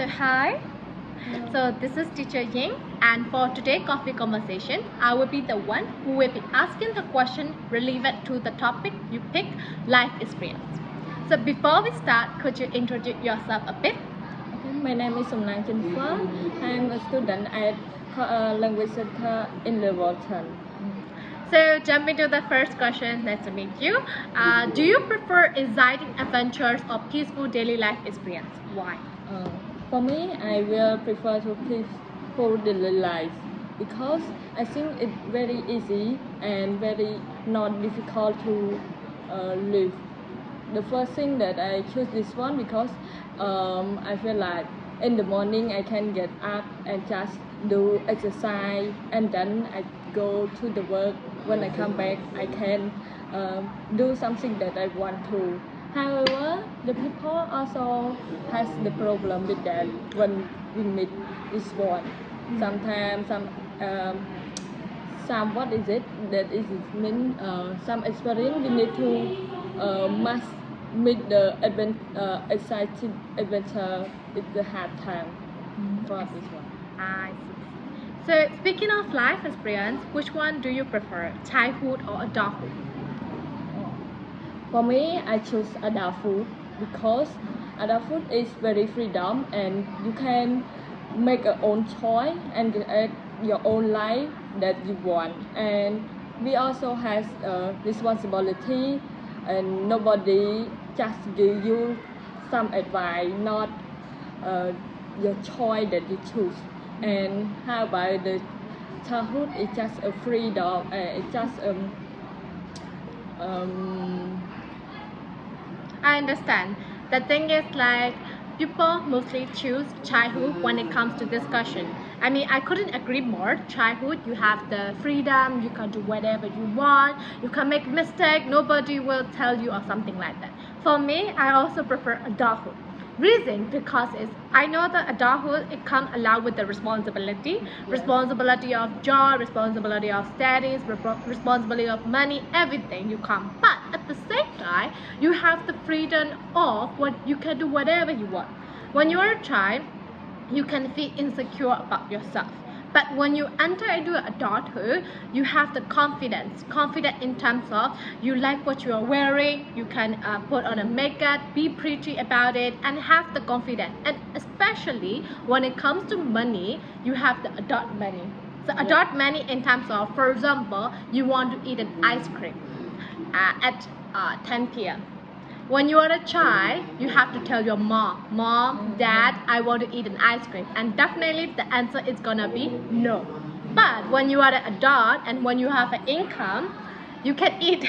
hi. So this is teacher Ying, and for today's coffee conversation, I will be the one who will be asking the question relevant to the topic you picked, life experience. So before we start, could you introduce yourself a bit? Okay, my name is Samnang Jenifer. I'm a student at COERR Language Center in level 10. So jumping to the first question, nice to meet you. Do you prefer exciting adventures or peaceful daily life experience? Why? For me, I will prefer to peaceful daily life because I think it's very easy and very not difficult to live. The first thing that I choose this one because I feel like in the morning I can get up and just do exercise, and then I go to the work. When I come back, I can do something that I want to. However, the people also has the problem with that when we meet this one. Sometimes some what is it that is mean some experience we need to must meet the exciting adventure with the hard time for this one. I see. So speaking of life experience, which one do you prefer, childhood or adulthood? For me, I choose adulthood because adulthood is very freedom and you can make your own choice and create your own life that you want. And we also have responsibility, and nobody just give you some advice, not your choice that you choose. And how about the childhood? It's just a freedom. It's just I understand. The thing is, like, people mostly choose childhood when it comes to discussion. I mean, I couldn't agree more. Childhood, you have the freedom, you can do whatever you want, you can make mistake, nobody will tell you or something like that. For me, I also prefer adulthood. Reason because I know that adulthood it comes along with the responsibility, responsibility of job, responsibility of studies, responsibility of money, everything you come. But at the same time, you have the freedom of what you can do whatever you want. When you are a child, you can feel insecure about yourself. But when you enter into adulthood, you have the confidence in terms of you like what you are wearing, you can put on a makeup, be pretty about it, and have the confidence. And especially when it comes to money, you have the adult money. So adult money in terms of, for example, you want to eat an ice cream at 10 p.m. When you are a child, you have to tell your mom, dad, I want to eat an ice cream. And definitely the answer is gonna be no. But when you are an adult and when you have an income, you can eat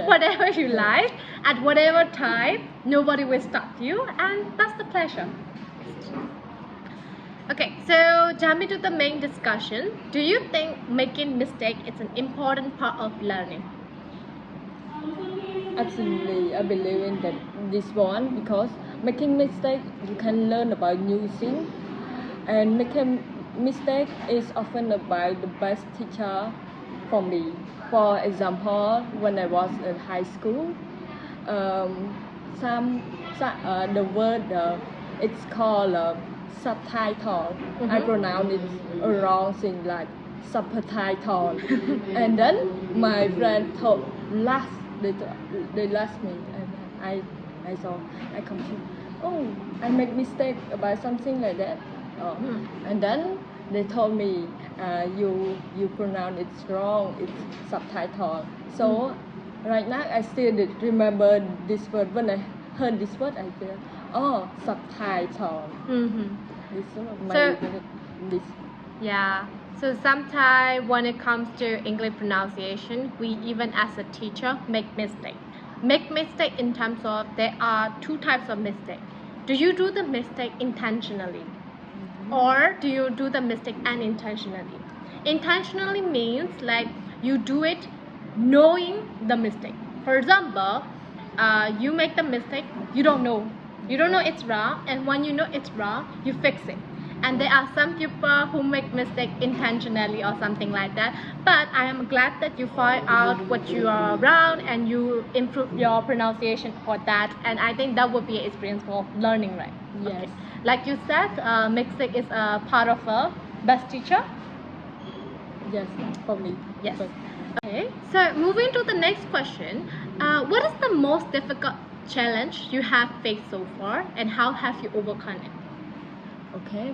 whatever you like at whatever time. Nobody will stop you, and that's the pleasure. Okay, so jumping to the main discussion, do you think making mistake is an important part of learning? Absolutely, I believe in that this one because making mistake you can learn about new things, and making mistake is often about the best teacher for me. For example, when I was in high school, the word it's called subtitle. I pronounce it wrong thing like subtitle, and then my friend told last. They last me, and I saw I confused. Oh, I made mistake about something like that. And then they told me you pronounce it wrong. It's subtitle. So right now I still remember this word. When I heard this word, I feel subtitle. This sort of my this. Yeah. So sometimes when it comes to English pronunciation, we even as a teacher make mistake. Make mistake in terms of there are two types of mistake. Do you do the mistake intentionally? Or do you do the mistake unintentionally? Intentionally means like you do it knowing the mistake. For example, you make the mistake, you don't know it's wrong, and when you know it's wrong, you fix it. And there are some people who make mistake intentionally or something like that, but I am glad that you find out what you are wrong and you improve your pronunciation for that, and I think that would be an experience for learning, right? Yes. Okay. Like you said, Mexico is a part of a best teacher. Yes, for me. Yes. But Okay, so moving to the next question, what is the most difficult challenge you have faced so far, and how have you overcome it? okay,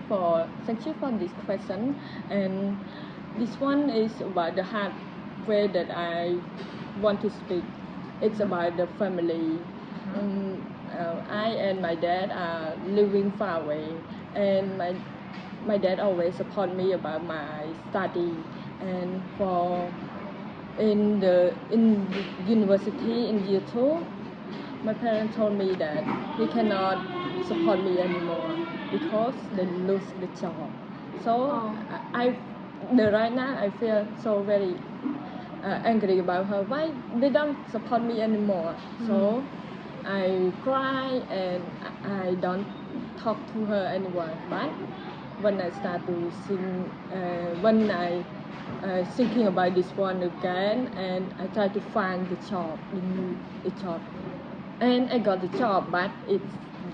thank you for this question. And this one is about the hard way that I want to speak. It's about the family. I and my dad are living far away, and my dad always support me about my study. And in the university in year 2, my parents told me that he cannot support me anymore because they lose the job. So right now I feel so very angry about her. Why they don't support me anymore? So I cry and I don't talk to her anymore. But when I start to sing, when I thinking about this one again, and I try to find the job, the job, and I got the job, but it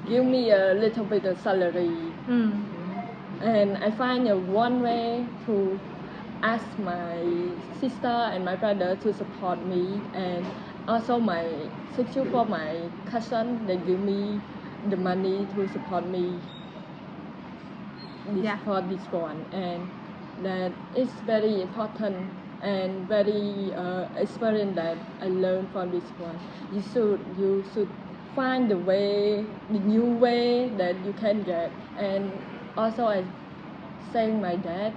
give me a little bit of salary, and I find one way to ask my sister and my brother to support me, and also my for my cousin, they give me the money to support me for this one, and that is very important and very experience that I learned from this one. You should find the new way that you can get. And also I thank my dad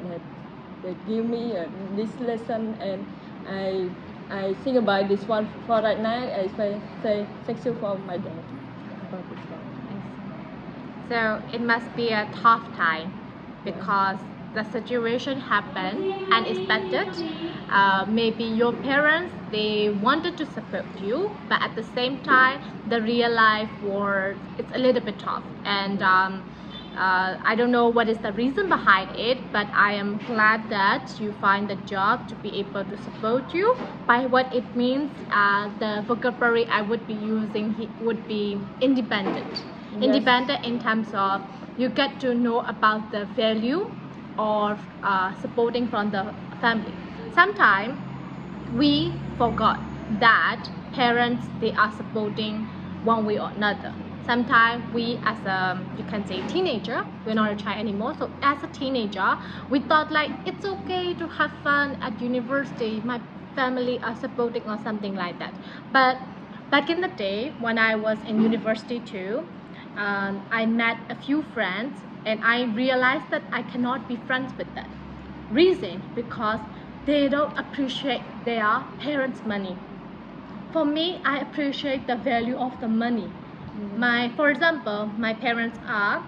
that give me this lesson, and I think about this one for right now. I say thank you for my dad for this one. So it must be a tough time because the situation happened unexpected. Maybe your parents, they wanted to support you, but at the same time the real life world, it's a little bit tough, and I don't know what is the reason behind it, but I am glad that you find a job to be able to support you. By what it means, the vocabulary I would be using would be independent. Independent in terms of you get to know about the value of supporting from the family. Sometimes we forgot that parents, they are supporting one way or another. Sometimes we as a, you can say, teenager, we're not a child anymore, so as a teenager we thought like it's okay to have fun at university, my family are supporting or something like that. But back in the day when I was in university too, I met a few friends and I realized that I cannot be friends with them. Reason, because they don't appreciate their parents' money. For me, I appreciate the value of the money. For example, my parents are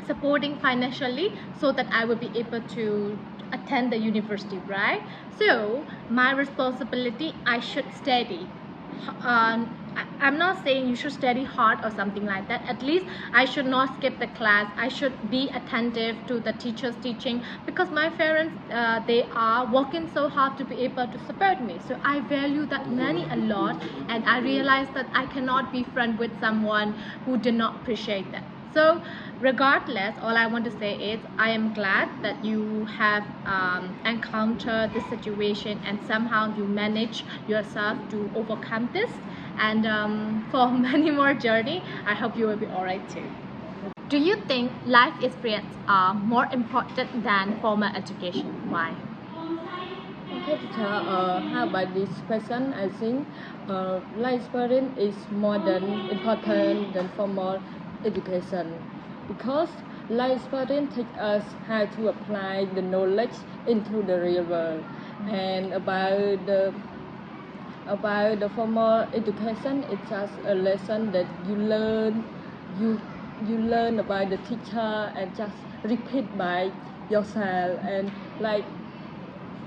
supporting financially so that I will be able to attend the university, right? So my responsibility, I should study. I'm not saying you should study hard or something like that. At least I should not skip the class. I should be attentive to the teacher's teaching, because my parents, they are working so hard to be able to support me. So I value that money a lot, and I realize that I cannot be friends with someone who did not appreciate that. So regardless, all I want to say is I am glad that you have encountered this situation and somehow you manage yourself to overcome this. And for many more journey, I hope you will be alright too. Do you think life experience are more important than formal education? Why? Okay, teacher, how about this question? I think life experience is more than important than formal education, because life experience teach us how to apply the knowledge into the real world. And about the formal education, it's just a lesson that you learn about the teacher and just repeat by yourself. And like,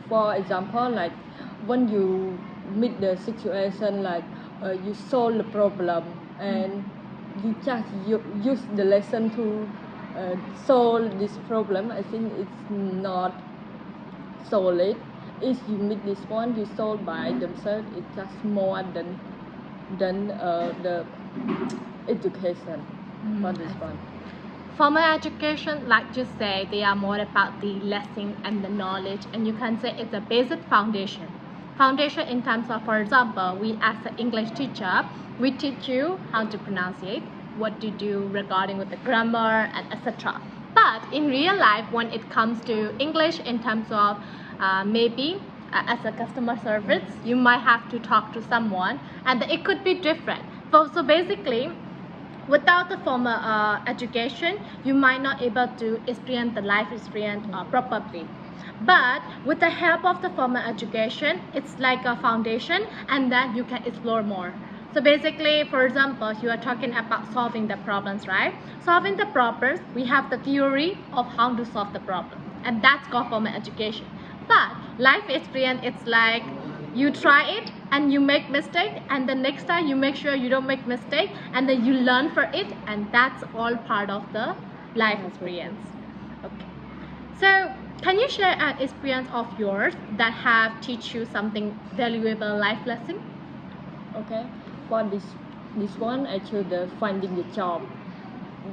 for example, like when you meet the situation, like you solve the problem and you just use the lesson to solve this problem. I think it's not solid. If you meet this one, you solve by themselves. It's just more than the education for this one. Formal education, like you say, they are more about the lesson and the knowledge, and you can say it's a basic foundation. Foundation in terms of, for example, we as an English teacher, we teach you how to pronounce it, what to do regarding with the grammar, and etc. But in real life, when it comes to English in terms of maybe as a customer service, you might have to talk to someone, and it could be different. So basically, without the formal education, you might not able to experience the life experience properly. But with the help of the formal education, it's like a foundation, and then you can explore more. So basically, for example, you are talking about solving the problems, right? Solving the problems, we have the theory of how to solve the problem, and that's called formal education. But life experience, it's like you try it and you make mistake, and the next time you make sure you don't make mistake, and then you learn for it, and that's all part of the life experience. Okay, so can you share an experience of yours that have teach you something valuable life lesson? Okay, for this one, I choose the finding the job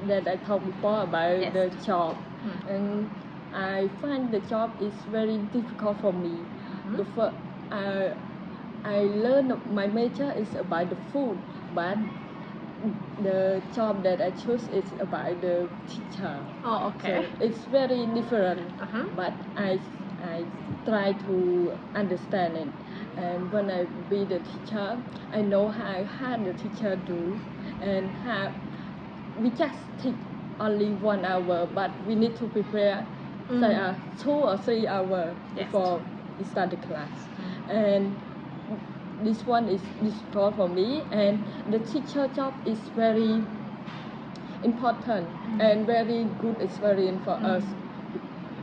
that I talked before about. Yes. The job, and I find the job is very difficult for me. The first, I learned my major is about the food, but the job that I choose is about the teacher. Oh, okay. So it's very different, but I try to understand it. And when I be the teacher, I know how hard the teacher do, and how we just take only 1 hour, but we need to prepare say 2 or 3 hours before we start the class. And this one is difficult for me, and the teacher job is very important and very good experience for us,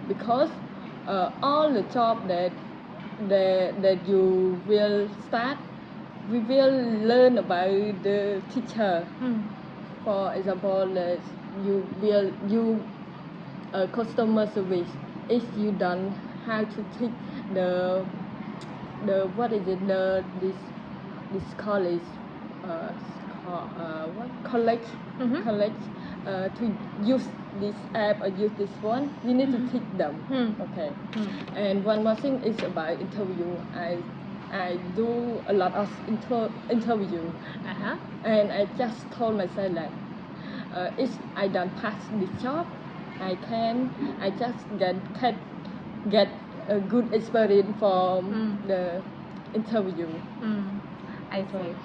because all the job that you will start, we will learn about the teacher. For example, you will customer service. If you don't how to teach the what is it this college what college to use this app or use this one, you need to teach them. Okay. And one more thing is about interview. I do a lot of interview, and I just told myself that if I don't pass this job, I just get a good experience from the interview. I see.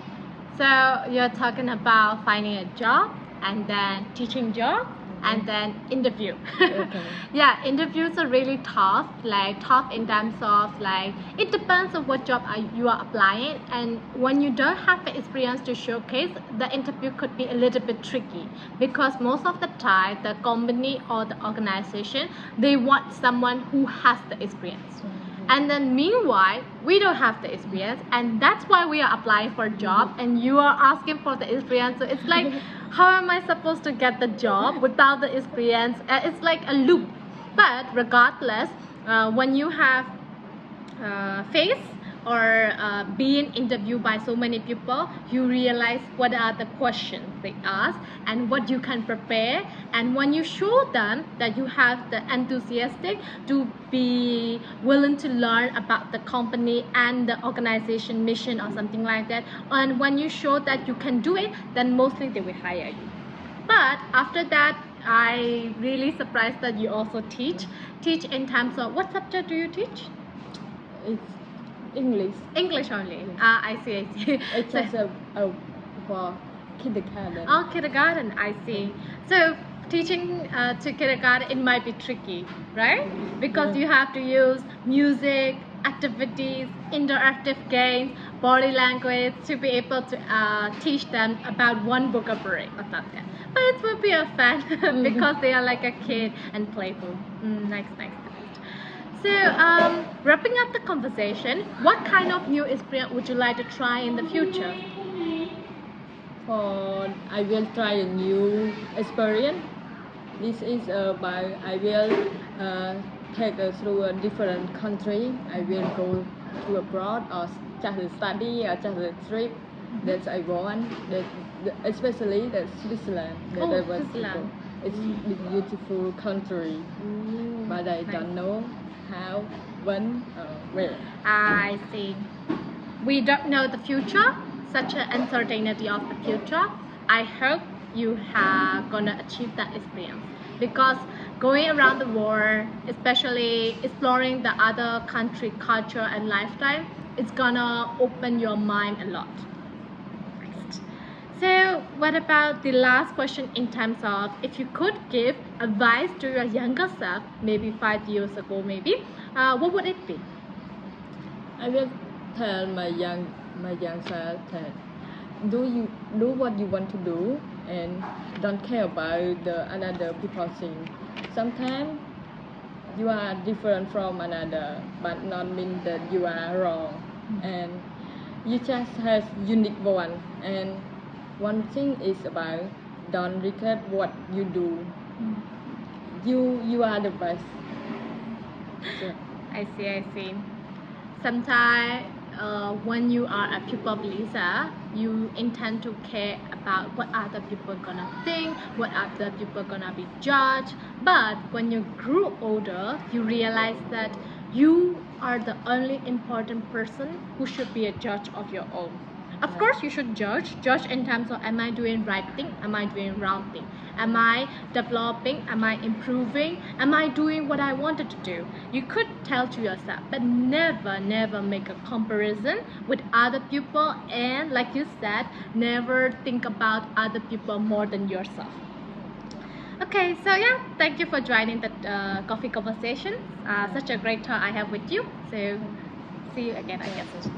So you're talking about finding a job, and then teaching job, and then interview. Okay. Yeah, interviews are really tough, like tough in terms of like it depends on what job you are applying, and when you don't have the experience to showcase, the interview could be a little bit tricky, because most of the time the company or the organization, they want someone who has the experience. And then meanwhile, we don't have the experience, and that's why we are applying for a job, and you are asking for the experience. So it's like, how am I supposed to get the job without the experience? It's like a loop. But regardless, when you have face or being interviewed by so many people, you realize what are the questions they ask and what you can prepare. And when you show them that you have the enthusiastic to be willing to learn about the company and the organization mission or something like that, and when you show that you can do it, then mostly they will hire you. But after that, I really surprised that you also teach in terms of what subject do you teach? It's English. English only. I see. It's just for kindergarten. Oh, kindergarten. I see. So teaching to kindergarten, it might be tricky, right? Because you have to use music, activities, interactive games, body language to be able to teach them about one vocabulary or something. But it will be a fun because they are like a kid and playful. Nice. So, wrapping up the conversation, what kind of new experience would you like to try in the future? I will try a new experience. This is by I will take through a different country. I will go to abroad or just a study or just a trip that I want. Especially the Switzerland. Switzerland. It's a beautiful country, but I don't know how, when, where. I see. We don't know the future, such an uncertainty of the future. I hope you are gonna achieve that experience, because going around the world, especially exploring the other country culture and lifestyle, it's gonna open your mind a lot. Next. So what about the last question in terms of if you could give advice to your younger self, maybe 5 years ago, maybe, what would it be? I will tell my young self that do what you want to do and don't care about the another people thing. Sometimes you are different from another, but not mean that you are wrong. And you just have unique one. And one thing is about don't regret what you do. You are the best. So, I see. Sometimes when you are a people pleaser, you intend to care about what other people gonna think, what other people gonna be judged. But when you grew older, you realize that you are the only important person who should be a judge of your own. Of course, you should judge in terms of, am I doing right thing, am I doing wrong thing, am I developing, am I improving, am I doing what I wanted to do. You could tell to yourself, but never make a comparison with other people, and like you said, never think about other people more than yourself. Okay, so yeah, thank you for joining the coffee conversation. Such a great talk I have with you. So see you again, I guess.